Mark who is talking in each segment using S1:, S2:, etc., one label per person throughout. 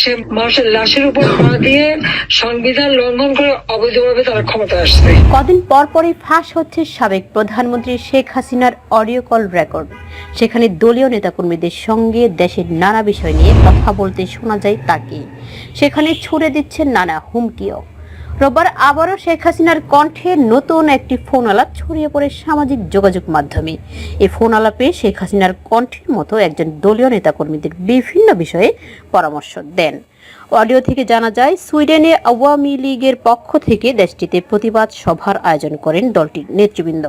S1: হচ্ছে মানুষের লাশের উপর পা দিয়ে সংবিধান লঙ্ঘন করে অবৈধভাবে তারা ক্ষমতা আসছে।
S2: কদিন পর পরই ফাঁস হচ্ছে সাবেক প্রধানমন্ত্রী শেখ হাসিনার অডিও কল রেকর্ড। সেখানে দলীয় নেতাকর্মীদের সঙ্গে দেশের নানা বিষয় নিয়ে কথা বলতে শোনা যায় তাকে। সেখানে ছুড়ে দিচ্ছেন নানা হুমকিও। রোববার আবারও শেখ হাসিনার কণ্ঠে নতুন একটি ফোন আলাপ ছড়িয়ে পড়ে সামাজিক যোগাযোগ মাধ্যমে। এই ফোন আলাপে শেখ হাসিনার কণ্ঠের মতো একজন দলীয় নেতাকর্মীদের বিভিন্ন বিষয়ে পরামর্শ দেন। অডিও থেকে জানা যায়, সুইডেনে আওয়ামী লীগের পক্ষ থেকে দেশটিতে প্রতিবাদ সভার আয়োজন করেন দলটির নেতৃবৃন্দ।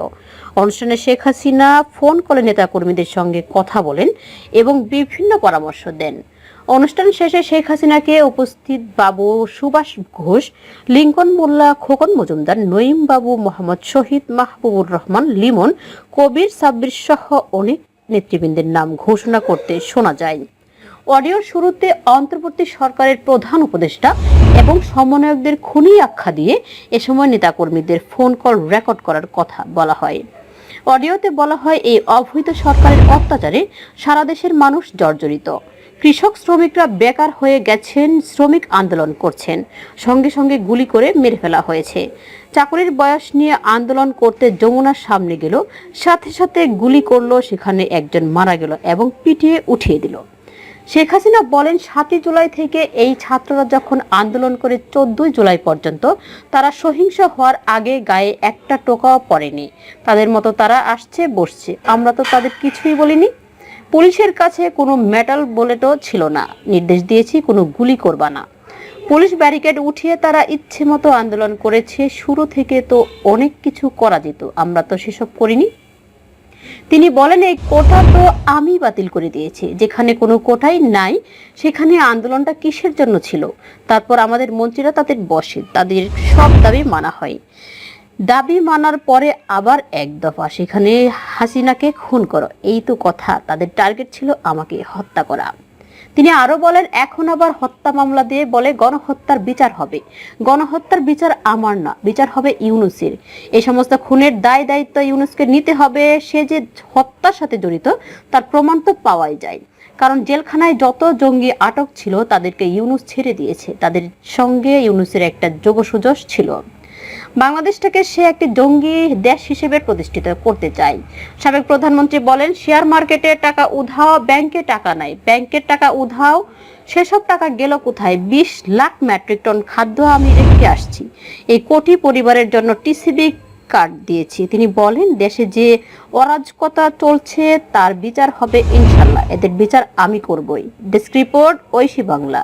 S2: অনুষ্ঠানে শেখ হাসিনা ফোন কলে নেতাকর্মীদের সঙ্গে কথা বলেন এবং বিভিন্ন পরামর্শ দেন। অনুষ্ঠান শেষে শেখ হাসিনাকে উপস্থিত বাবু সুভাষ ঘোষ, লিঙ্কন মোল্লা, খোকন মজুমদার, নঈম বাবু, মোহাম্মদ শহীদ, মাহবুবুর রহমান, লিমন, কবির, সাব্বির সহ অনেক নেতৃবৃন্দের নাম ঘোষণা করতে শোনা যায়। অডিওর শুরুতে অন্তর্বর্তী সরকারের প্রধান উপদেষ্টা এবং সমন্বয়কদের খুনি আখ্যা দিয়ে এ সময় নেতাকর্মীদের ফোন কল রেকর্ড করার কথা বলা হয়। অডিওতে বলা হয়, এই অবৈধ সরকারের অত্যাচারে সারা দেশের মানুষ জর্জরিত। কৃষক শ্রমিকরা বেকার হয়ে গেছেন, শ্রমিক আন্দোলন করছেন, সঙ্গে সঙ্গে গুলি করে মেরে ফেলা হয়েছে। চাকরির বয়স নিয়ে আন্দোলন করতে যমুনার সামনে গেল, সাথে সাথে গুলি করলো, সেখানে একজন মারা গেল এবং পিটিয়ে উঠিয়ে দিল। শেখ হাসিনা বলেন, 7 জুলাই থেকে এই ছাত্ররা যখন আন্দোলন করে 14 জুলাই পর্যন্ত তারা সহিংস হওয়ার আগে গায়ে একটা টোকাও পড়েনি। তাদের মতো তারা আসছে বসছে, আমরা তো তাদের কিছুই বলিনি। পুলিশের কাছে কোনো মেটাল বুলেটও ছিল না। নির্দেশ দিয়েছি কোনো গুলি করবা না। পুলিশ ব্যারিকেড উঠিয়ে তারা ইচ্ছে মতো আন্দোলন করেছে। শুরু থেকে তো অনেক কিছু করা যেত, আমরা তো সেসব করিনি। তিনি বলেন, এই কোটা তো আমি বাতিল করে দিয়েছি। যেখানে কোনো কোটাই নাই সেখানে আন্দোলনটা কিসের জন্য ছিল? তারপর আমাদের মন্ত্রীরা তাদের বসে, তাদের সব দাবি মানা হয়। দাবি মানার পরে আবার এক দফা, সেখানে হাসিনাকে খুন করো, এই তো কথা। তাদের টার্গেট ছিল আমাকে হত্যা করা। তিনি আরো বলেন, এখন আবার হত্যা মামলা দিয়ে বলে গণহত্যার বিচার হবে। গণহত্যার বিচার আমার না, বিচার হবে ইউনূসের। এই সমস্ত খুনের দায় দায়িত্ব ইউনূসকে নিতে হবে। সে যে হত্যার সাথে জড়িত তার প্রমাণ তো পাওয়াই যায়, কারণ জেলখানায় যত জঙ্গি আটক ছিল তাদেরকে ইউনূস ছেড়ে দিয়েছে। তাদের সঙ্গে ইউনূসের একটা যোগসুযোগ ছিল। বাংলাদেশটাকে সে একটি জঙ্গি দেশ হিসেবে প্রতিষ্ঠিত করতে চায়। সাবেক প্রধানমন্ত্রী বলেন, শেয়ার মার্কেটে টাকা উধাও, ব্যাংকে টাকা নাই। ব্যাংকের টাকা উধাও, সেসব টাকা গেল কোথায়? 20 লাখ মেট্রিক টন খাদ্য আমি রেখে আসছি। এই কোটি পরিবারের জন্য টিসিবি কার্ড দিয়েছি। তিনি বলেন, দেশে যে অরাজকতা চলছে তার বিচার হবে ইনশাল্লাহ। এদের বিচার আমি করবই। Desk report, Oishi Bangla.